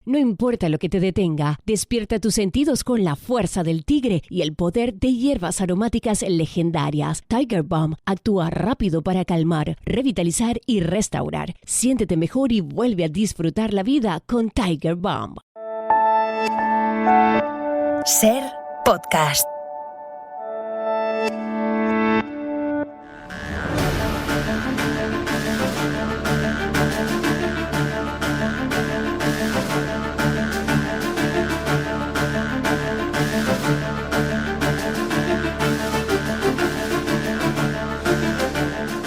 No importa lo que te detenga, despierta tus sentidos con la fuerza del tigre y el poder de hierbas aromáticas legendarias. Tiger Balm actúa rápido para calmar, revitalizar y restaurar. Siéntete mejor y vuelve a disfrutar la vida con Tiger Balm. Ser Podcast.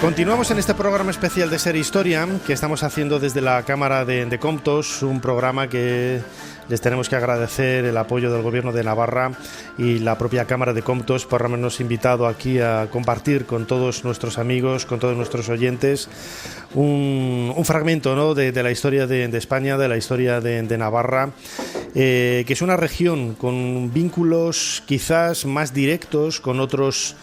Continuamos en este programa especial de Ser Historia que estamos haciendo desde la Cámara de Comptos, un programa que les tenemos que agradecer el apoyo del Gobierno de Navarra y la propia Cámara de Comptos por habernos invitado aquí a compartir con todos nuestros amigos, con todos nuestros oyentes, un fragmento, ¿no?, de la historia de España, de la historia de Navarra, que es una región con vínculos quizás más directos con otros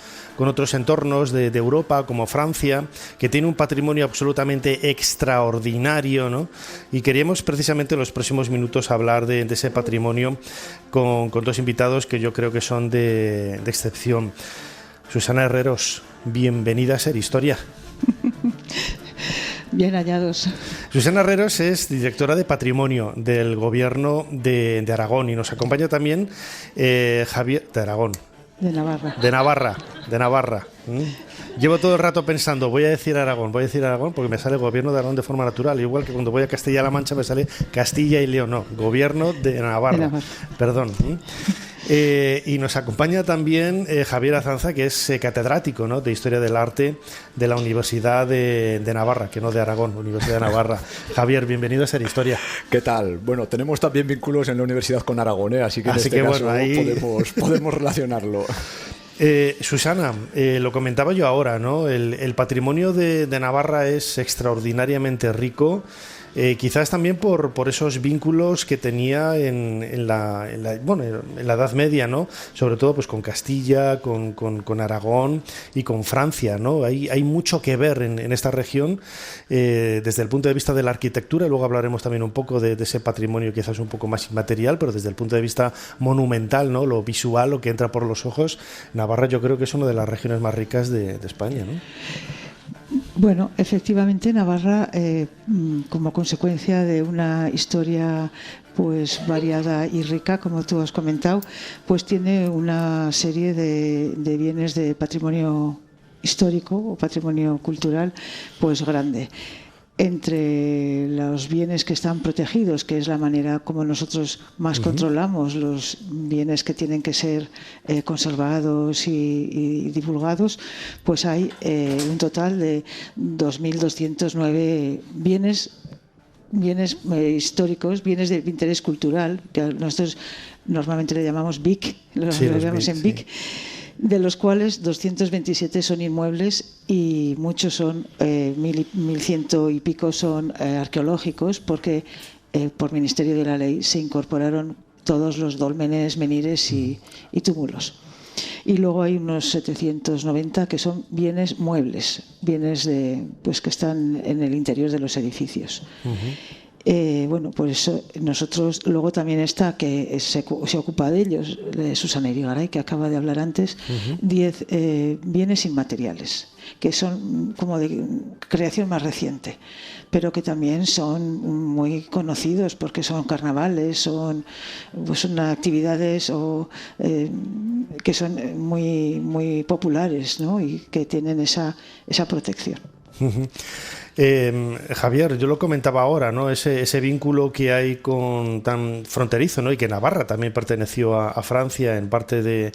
entornos de Europa, como Francia, que tiene un patrimonio absolutamente extraordinario, ¿no? Y queríamos precisamente en los próximos minutos hablar de ese patrimonio con dos invitados que yo creo que son de excepción. Susana Herreros, bienvenida a Ser Historia. Bien hallados. Susana Herreros es directora de Patrimonio del Gobierno de Aragón y nos acompaña también Javier de Aragón. De Navarra. De Navarra. Llevo todo el rato pensando, voy a decir Aragón porque me sale Gobierno de Aragón de forma natural, igual que cuando voy a Castilla-La Mancha me sale Castilla y León, no, Gobierno de Navarra. Perdón. Y nos acompaña también Javier Azanza, que es catedrático, ¿no?, de Historia del Arte de la Universidad de Navarra, que no de Aragón, Universidad de Navarra. Javier, bienvenido a Ser Historia. ¿Qué tal? Bueno, tenemos también vínculos en la universidad con Aragón, así que en este caso bueno, ahí podemos relacionarlo. Susana, lo comentaba yo ahora, ¿no? El patrimonio de Navarra es extraordinariamente rico. Quizás también por esos vínculos que tenía en la Edad Media, ¿no? Sobre todo pues con Castilla, con Aragón y con Francia, ¿no? Hay mucho que ver en esta región desde el punto de vista de la arquitectura, y luego hablaremos también un poco de ese patrimonio quizás un poco más inmaterial, pero desde el punto de vista monumental, ¿no?, lo visual, lo que entra por los ojos. Navarra yo creo que es una de las regiones más ricas de España, ¿no? Bueno, efectivamente Navarra, como consecuencia de una historia pues variada y rica, como tú has comentado, pues tiene una serie de bienes de patrimonio histórico o patrimonio cultural pues grande. Entre los bienes que están protegidos, que es la manera como nosotros más controlamos los bienes que tienen que ser conservados y divulgados, pues hay un total de 2.209 bienes históricos, bienes de interés cultural, que nosotros normalmente le llamamos BIC, BIC. De los cuales 227 son inmuebles y muchos son 1.100 y pico son arqueológicos, porque por Ministerio de la Ley se incorporaron todos los dólmenes, menires y túmulos. Y luego hay unos 790 que son bienes muebles, bienes pues que están en el interior de los edificios. Bueno, pues nosotros, luego también está que se ocupa de ellos Susana Irigaray, que acaba de hablar antes, 10 bienes inmateriales, que son como de creación más reciente, pero que también son muy conocidos porque son carnavales, son actividades que son muy, muy populares, ¿no?, y que tienen esa protección. Javier, yo lo comentaba ahora, ¿no?, ese vínculo que hay tan fronterizo, ¿no?, y que Navarra también perteneció a Francia en parte de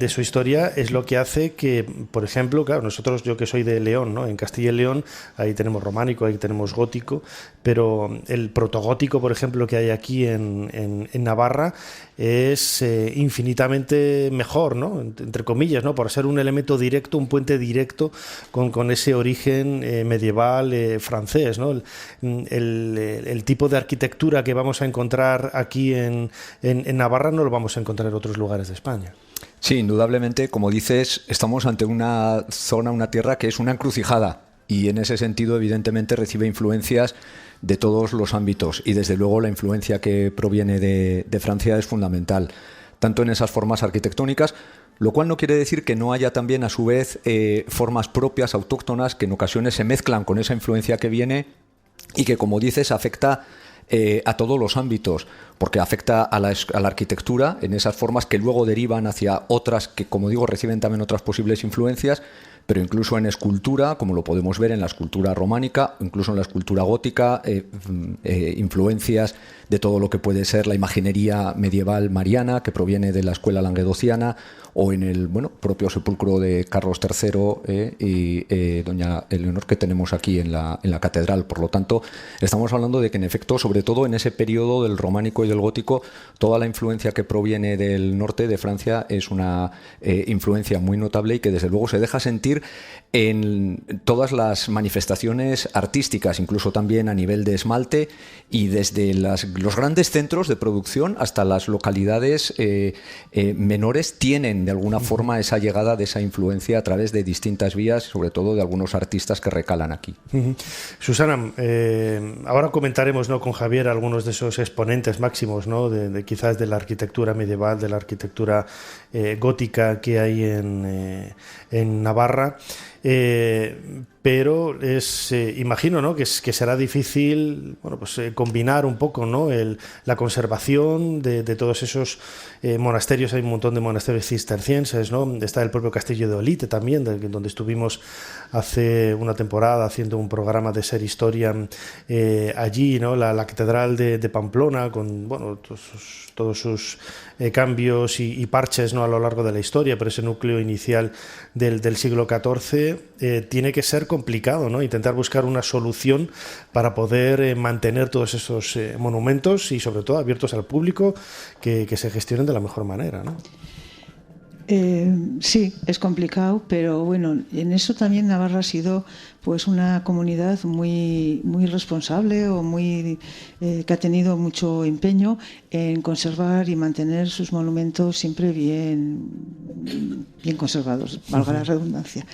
su historia, es lo que hace que, por ejemplo, claro, nosotros, yo que soy de León, ¿no?, en Castilla y León, ahí tenemos románico, ahí tenemos gótico, pero el protogótico, por ejemplo, que hay aquí en Navarra es infinitamente mejor, ¿no?, entre comillas, ¿no?, por ser un elemento directo, un puente directo con ese origen medieval francés, ¿no? El tipo de arquitectura que vamos a encontrar aquí en Navarra no lo vamos a encontrar en otros lugares de España. Sí, indudablemente, como dices, estamos ante una zona, una tierra que es una encrucijada, y en ese sentido evidentemente recibe influencias de todos los ámbitos, y desde luego la influencia que proviene de Francia es fundamental, tanto en esas formas arquitectónicas, lo cual no quiere decir que no haya también a su vez formas propias, autóctonas, que en ocasiones se mezclan con esa influencia que viene y que, como dices, afecta a todos los ámbitos, porque afecta a la arquitectura en esas formas que luego derivan hacia otras que, como digo, reciben también otras posibles influencias, pero incluso en escultura, como lo podemos ver en la escultura románica, incluso en la escultura gótica, influencias de todo lo que puede ser la imaginería medieval mariana, que proviene de la escuela languedociana, o en el propio sepulcro de Carlos III y doña Eleonor, que tenemos aquí en la catedral. Por lo tanto, estamos hablando de que, en efecto, sobre todo en ese periodo del románico y del gótico, toda la influencia que proviene del norte de Francia es una influencia muy notable y que desde luego se deja sentir en todas las manifestaciones artísticas, incluso también a nivel de esmalte, y desde los grandes centros de producción hasta las localidades menores tienen de alguna forma esa llegada de esa influencia a través de distintas vías, sobre todo de algunos artistas que recalan aquí. Susana, ahora comentaremos, ¿no?, con Javier algunos de esos exponentes máximos, ¿no?, de quizás de la arquitectura medieval, de la arquitectura gótica que hay en Navarra. Pero imagino, ¿no?, que será difícil, combinar un poco, ¿no?, la conservación de todos esos monasterios. Hay un montón de monasterios cistercienses, ¿no? Está el propio castillo de Olite también, donde estuvimos hace una temporada haciendo un programa de Ser Historia allí, ¿no? La catedral de Pamplona, con todos sus cambios y parches, ¿no?, a lo largo de la historia, pero ese núcleo inicial del siglo XIV tiene que ser complicado, ¿no?, intentar buscar una solución para poder mantener todos esos monumentos y, sobre todo, abiertos al público, que se gestionen de la mejor manera, ¿no? Sí, es complicado, pero bueno, en eso también Navarra ha sido pues una comunidad muy responsable o que ha tenido mucho empeño en conservar y mantener sus monumentos siempre bien conservados, valga la redundancia.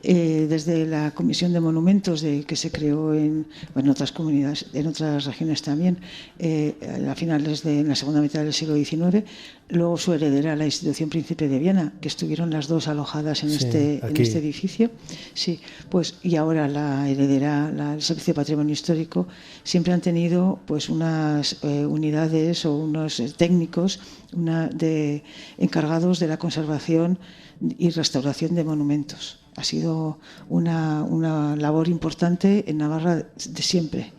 Desde la Comisión de Monumentos que se creó en otras comunidades, en otras regiones también, a finales en la segunda mitad del siglo XIX, luego su heredera, la Institución Príncipe de Viana, que estuvieron las dos alojadas en este edificio. Sí, pues, y ahora la heredera, el Servicio de Patrimonio Histórico, siempre han tenido pues unas unidades o unos técnicos encargados de la conservación y restauración de monumentos. Ha sido una labor importante en Navarra de siempre.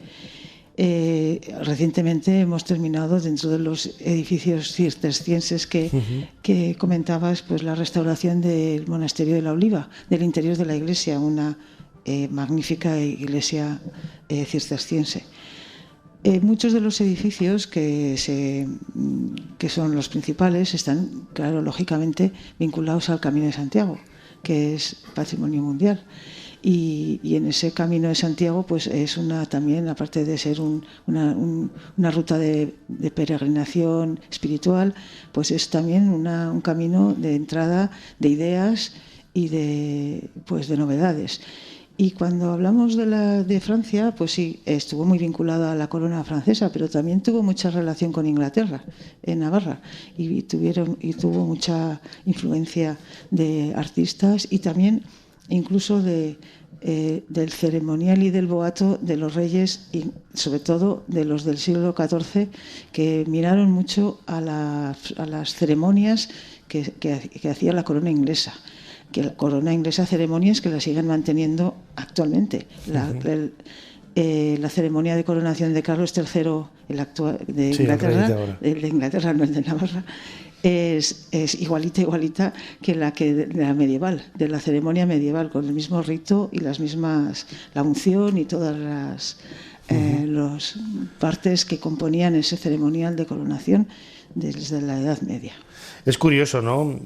Recientemente hemos terminado, dentro de los edificios cistercienses que comentabas, pues la restauración del Monasterio de la Oliva, del interior de la iglesia, una magnífica iglesia cisterciense. Muchos de los edificios que son los principales están, claro, lógicamente vinculados al Camino de Santiago, que es patrimonio mundial. Y en ese Camino de Santiago pues es también, aparte de ser una ruta de peregrinación espiritual, pues es también un camino de entrada de ideas y de novedades. Y cuando hablamos de Francia, pues sí, estuvo muy vinculada a la corona francesa, pero también tuvo mucha relación con Inglaterra, en Navarra, y tuvo mucha influencia de artistas y también incluso del ceremonial y del boato de los reyes, y sobre todo de los del siglo XIV, que miraron mucho a las ceremonias que hacía la corona inglesa. Que la corona inglesa, ceremonias que la siguen manteniendo actualmente. La ceremonia de coronación de Carlos III, el actual de Inglaterra, no el de Navarra, es igualita que la medieval, de la ceremonia medieval, con el mismo rito y las mismas, la unción y todas las partes que componían ese ceremonial de coronación desde la Edad Media. Es curioso, ¿no?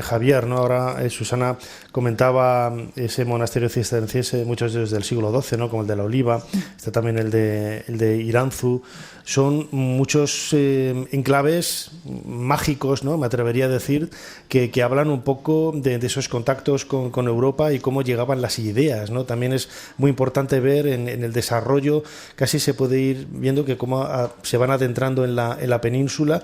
Javier, ¿no? Ahora Susana comentaba ese monasterio cisterciense, muchos de ellos del siglo XII, ¿no?, como el de la Oliva, está también el de Iranzu. Son muchos enclaves mágicos, ¿no?, me atrevería a decir, que hablan un poco de esos contactos con Europa y cómo llegaban las ideas, ¿no? También es muy importante ver en el desarrollo casi se puede ir viendo que como se van adentrando en la península,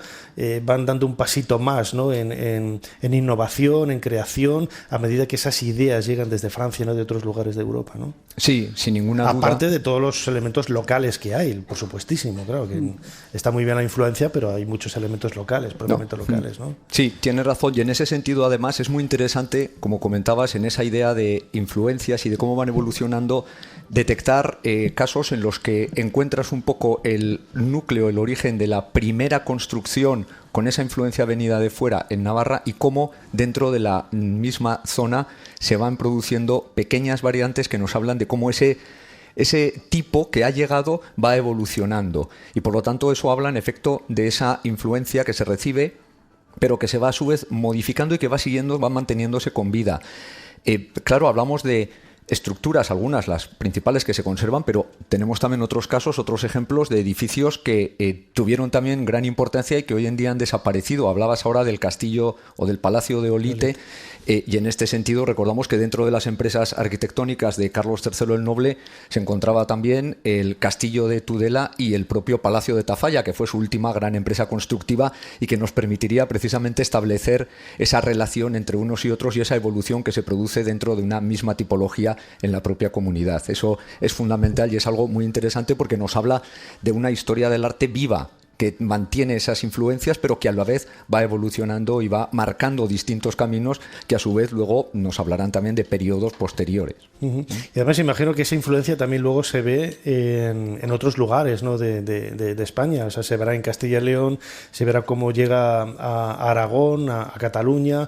van dando un pasito más, ¿no? en innovación, en creación, a medida que esas ideas llegan desde Francia, ¿no? De otros lugares de Europa, ¿no? Sí, sin ninguna duda. Aparte de todos los elementos locales que hay, por supuestísimo, claro, que está muy bien la influencia, pero hay muchos elementos locales, propiamente locales, ¿no? Sí, tienes razón, y en ese sentido además es muy interesante, como comentabas, en esa idea de influencias y de cómo van evolucionando, detectar casos en los que encuentras un poco el núcleo, el origen de la primera construcción con esa influencia venida de fuera en Navarra, y cómo dentro de la misma zona se van produciendo pequeñas variantes que nos hablan de cómo ese tipo que ha llegado va evolucionando, y por lo tanto eso habla en efecto de esa influencia que se recibe, pero que se va a su vez modificando y que va manteniéndose con vida. Claro, hablamos de estructuras, algunas, las principales, que se conservan, pero tenemos también otros casos, otros ejemplos de edificios que tuvieron también gran importancia y que hoy en día han desaparecido. Hablabas ahora del castillo o del Palacio de Olite, y en este sentido recordamos que dentro de las empresas arquitectónicas de Carlos III el Noble se encontraba también el castillo de Tudela y el propio Palacio de Tafalla, que fue su última gran empresa constructiva y que nos permitiría precisamente establecer esa relación entre unos y otros y esa evolución que se produce dentro de una misma tipología en la propia comunidad. Eso es fundamental y es algo muy interesante porque nos habla de una historia del arte viva, que mantiene esas influencias, pero que a la vez va evolucionando y va marcando distintos caminos que a su vez luego nos hablarán también de periodos posteriores. Y además imagino que esa influencia también luego se ve en otros lugares, ¿no? de España. O sea, se verá en Castilla y León, se verá cómo llega a Aragón, a Cataluña.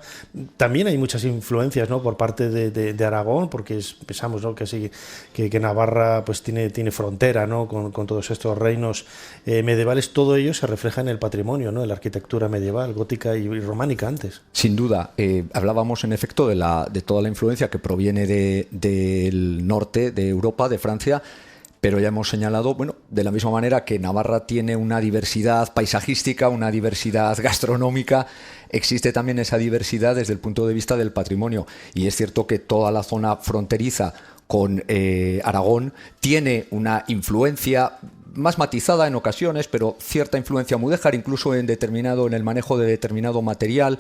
También hay muchas influencias, ¿no? Por parte de Aragón, porque pensamos, ¿no? que Navarra pues tiene frontera, ¿no? con todos estos reinos medievales. Todo ello se refleja en el patrimonio, ¿no? En la arquitectura medieval, gótica y románica antes. Sin duda. Hablábamos en efecto de toda la influencia que proviene del norte de Europa, de Francia, pero ya hemos señalado, bueno, de la misma manera que Navarra tiene una diversidad paisajística, una diversidad gastronómica, existe también esa diversidad desde el punto de vista del patrimonio, y es cierto que toda la zona fronteriza con Aragón tiene una influencia más matizada en ocasiones, pero cierta influencia mudéjar, incluso en el manejo de determinado material.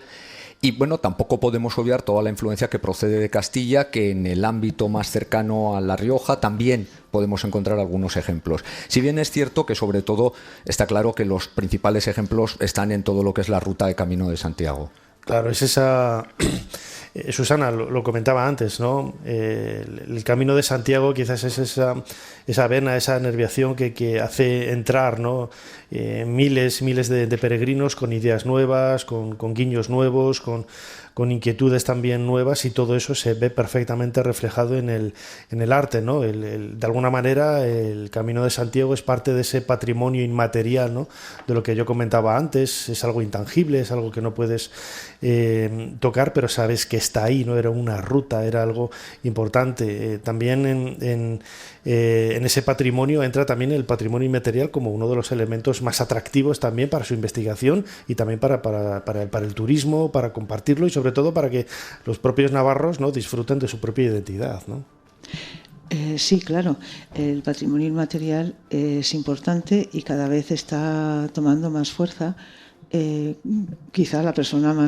Y bueno, tampoco podemos obviar toda la influencia que procede de Castilla, que en el ámbito más cercano a La Rioja también podemos encontrar algunos ejemplos. Si bien es cierto que sobre todo está claro que los principales ejemplos están en todo lo que es la ruta de Camino de Santiago. Claro, es esa... Susana lo comentaba antes, ¿no? El Camino de Santiago quizás es esa vena, esa nerviación que hace entrar, ¿no? Miles de peregrinos con ideas nuevas, con guiños nuevos, con inquietudes también nuevas, y todo eso se ve perfectamente reflejado en el arte, ¿no? De alguna manera el Camino de Santiago es parte de ese patrimonio inmaterial, ¿no? De lo que yo comentaba antes, es algo intangible, es algo que no puedes tocar, pero sabes que está ahí, ¿no? Era una ruta, era algo importante. También en ese patrimonio entra también el patrimonio inmaterial como uno de los elementos más atractivos también para su investigación y también para el turismo, para compartirlo y sobre todo para que los propios navarros, ¿no? disfruten de su propia identidad, ¿no? Sí, claro. El patrimonio inmaterial es importante y cada vez está tomando más fuerza. Quizá la persona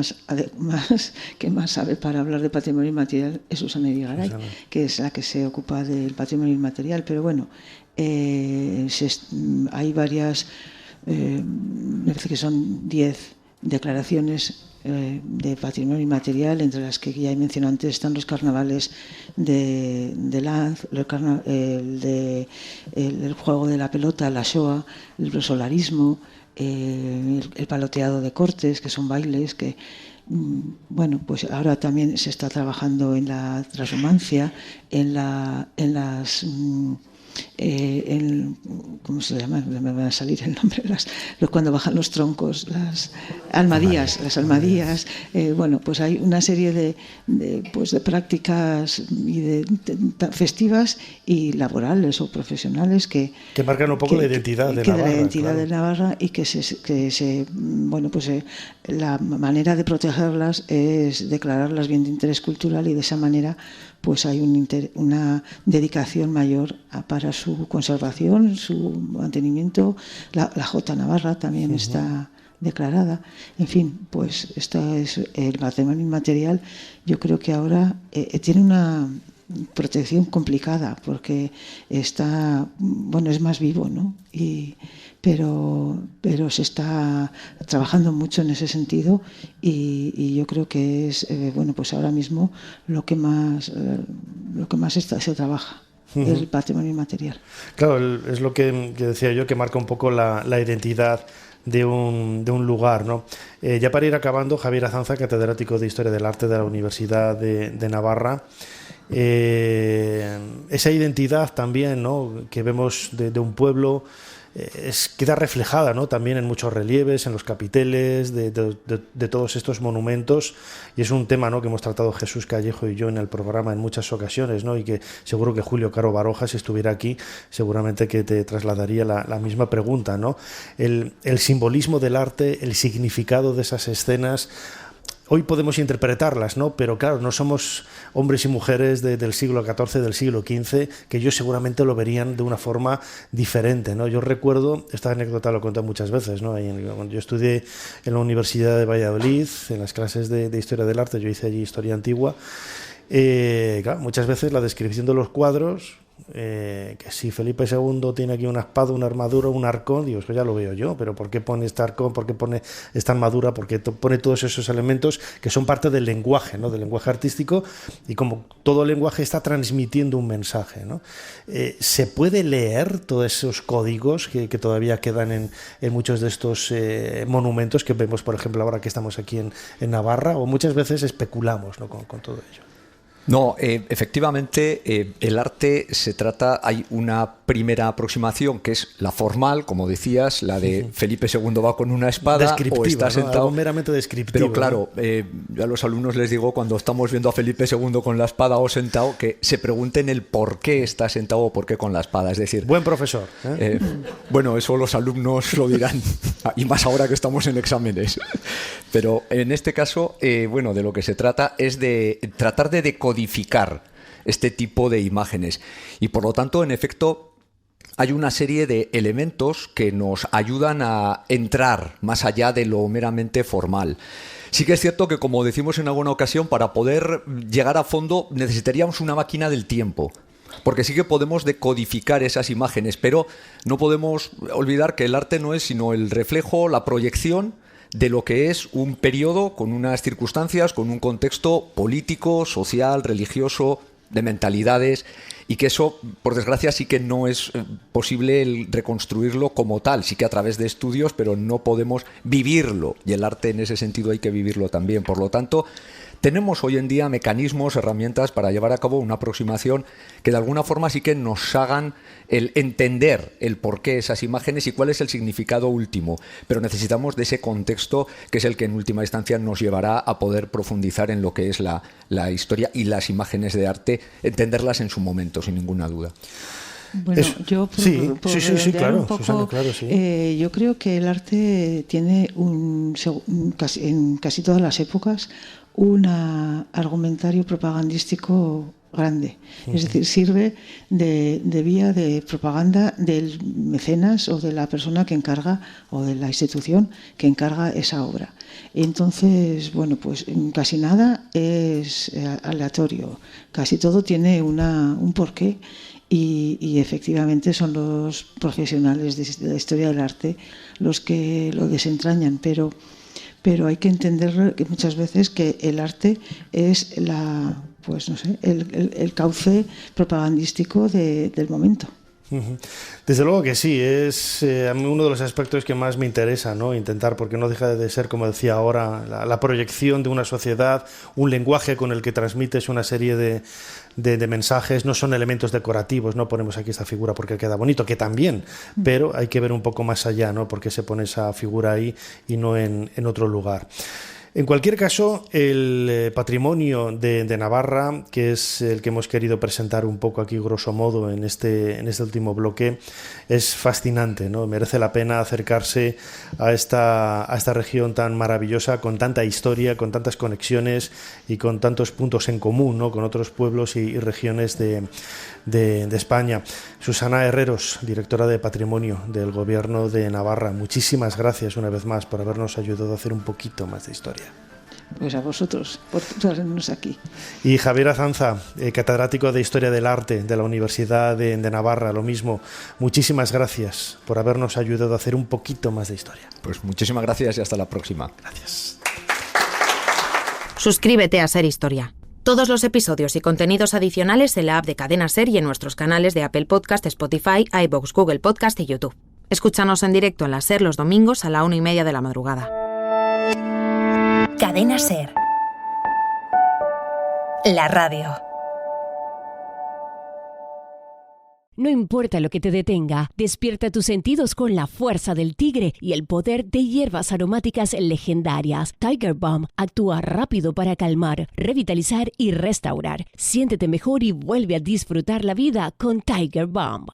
que más sabe para hablar de patrimonio inmaterial es Susana Irigaray, que es la que se ocupa del patrimonio inmaterial, pero bueno, hay varias, me parece que son 10 declaraciones de patrimonio inmaterial, entre las que ya he mencionado antes están los carnavales de Lanz, el juego de la pelota, la Shoah, el prosolarismo, el paloteado de cortes, que son bailes que, bueno, pues ahora también se está trabajando en la transhumancia, ¿cómo se llama? Me va a salir el nombre, cuando bajan los troncos, las almadías, bueno, pues hay una serie de prácticas y festivas y laborales o profesionales que marcan un poco la identidad de Navarra. La identidad de Navarra, y bueno, pues la manera de protegerlas es declararlas bien de interés cultural, y de esa manera pues hay una dedicación mayor para su su conservación, su mantenimiento. La J Navarra también está declarada. En fin, pues esto es el patrimonio inmaterial. Yo creo que ahora tiene una protección complicada porque está, bueno, es más vivo, ¿no? Pero se está trabajando mucho en ese sentido y yo creo que es bueno, pues ahora mismo lo que más se trabaja. El patrimonio inmaterial. Claro, es lo que decía yo, que marca un poco la identidad de un lugar, ¿no? Ya para ir acabando, Javier Azanza, catedrático de Historia del Arte de la Universidad de Navarra, esa identidad también, ¿no?, que vemos de un pueblo queda reflejada, ¿no?, también en muchos relieves, en los capiteles de todos estos monumentos, y es un tema, ¿no?, que hemos tratado Jesús Callejo y yo en el programa en muchas ocasiones, ¿no?, y que seguro que Julio Caro Baroja, si estuviera aquí, seguramente que te trasladaría la misma pregunta, ¿no? El simbolismo del arte, el significado de esas escenas. Hoy podemos interpretarlas, ¿no? Pero claro, no somos hombres y mujeres del siglo XIV, del siglo XV, que ellos seguramente lo verían de una forma diferente, ¿no? Yo recuerdo, esta anécdota lo he contado muchas veces, ¿no? Cuando yo estudié en la Universidad de Valladolid, en las clases de Historia del Arte, yo hice allí Historia Antigua, claro, muchas veces la descripción de los cuadros, que si Felipe II tiene aquí una espada, una armadura, un arcón, digo, eso ya lo veo yo, pero ¿por qué pone este arcón? ¿Por qué pone esta armadura? ¿Por qué pone todos esos elementos que son parte del lenguaje, ¿no?, del lenguaje artístico? Y como todo lenguaje está transmitiendo un mensaje, ¿no? ¿Se puede leer todos esos códigos que todavía quedan en muchos de estos monumentos que vemos, por ejemplo, ahora que estamos aquí en Navarra? O muchas veces especulamos, ¿no?, con todo ello. No, efectivamente, el arte se trata, hay una primera aproximación que es la formal, como decías, la de Felipe II va con una espada o está sentado. Algo meramente descriptivo. Pero claro, yo a los alumnos les digo, cuando estamos viendo a Felipe II con la espada o sentado, que se pregunten el por qué está sentado o por qué con la espada. Es decir, buen profesor. Bueno, eso los alumnos lo dirán, y más ahora que estamos en exámenes. Pero en este caso, bueno, de lo que se trata es de tratar de decodificar este tipo de imágenes. Y por lo tanto, en efecto, hay una serie de elementos que nos ayudan a entrar más allá de lo meramente formal. Sí que es cierto que, como decimos en alguna ocasión, para poder llegar a fondo necesitaríamos una máquina del tiempo. Porque sí que podemos decodificar esas imágenes, pero no podemos olvidar que el arte no es sino el reflejo, la proyección de lo que es un periodo con unas circunstancias, con un contexto político, social, religioso, de mentalidades, y que eso, por desgracia, sí que no es posible el reconstruirlo como tal, sí que a través de estudios, pero no podemos vivirlo, y el arte en ese sentido hay que vivirlo también. Por lo tanto, tenemos hoy en día mecanismos, herramientas para llevar a cabo una aproximación que de alguna forma sí que nos hagan el entender el porqué esas imágenes y cuál es el significado último. Pero necesitamos de ese contexto que es el que en última instancia nos llevará a poder profundizar en lo que es la historia y las imágenes de arte, entenderlas en su momento, sin ninguna duda. Bueno, yo claro, un poco, Susana, claro, sí. Yo creo que el arte tiene en casi todas las épocas un argumentario propagandístico grande. Es decir, sirve de vía de propaganda del mecenas o de la persona que encarga, o de la institución que encarga esa obra. Entonces, bueno, pues casi nada es aleatorio, casi todo tiene un porqué. Y efectivamente son los profesionales de la historia del arte los que lo desentrañan, pero hay que entender que muchas veces que el arte es el cauce propagandístico del momento. Desde luego que sí, es a mí uno de los aspectos que más me interesa, ¿no? Intentar, porque no deja de ser, como decía ahora, la proyección de una sociedad, un lenguaje con el que transmites una serie de mensajes. No son elementos decorativos, no ponemos aquí esta figura porque queda bonito, que también, pero hay que ver un poco más allá, ¿no? Por qué se pone esa figura ahí y no en otro lugar. En cualquier caso, el patrimonio de Navarra, que es el que hemos querido presentar un poco aquí grosso modo en este último bloque, es fascinante, ¿no? Merece la pena acercarse a esta región tan maravillosa, con tanta historia, con tantas conexiones y con tantos puntos en común, ¿no? Con otros pueblos y regiones de España. Susana Herreros, directora de Patrimonio del Gobierno de Navarra, muchísimas gracias una vez más por habernos ayudado a hacer un poquito más de historia. Pues a vosotros por traernos aquí. Y Javier Azanza, catedrático de Historia del Arte de la Universidad de Navarra, lo mismo. Muchísimas gracias por habernos ayudado a hacer un poquito más de historia. Pues muchísimas gracias y hasta la próxima. Gracias. Suscríbete a Ser Historia. Todos los episodios y contenidos adicionales en la app de Cadena Ser y en nuestros canales de Apple Podcast, Spotify, iVoox, Google Podcast y YouTube. Escúchanos en directo en la Ser los domingos a la 1:30 de la madrugada. Cadena Ser. La radio. No importa lo que te detenga, despierta tus sentidos con la fuerza del tigre y el poder de hierbas aromáticas legendarias. Tiger Balm actúa rápido para calmar, revitalizar y restaurar. Siéntete mejor y vuelve a disfrutar la vida con Tiger Balm.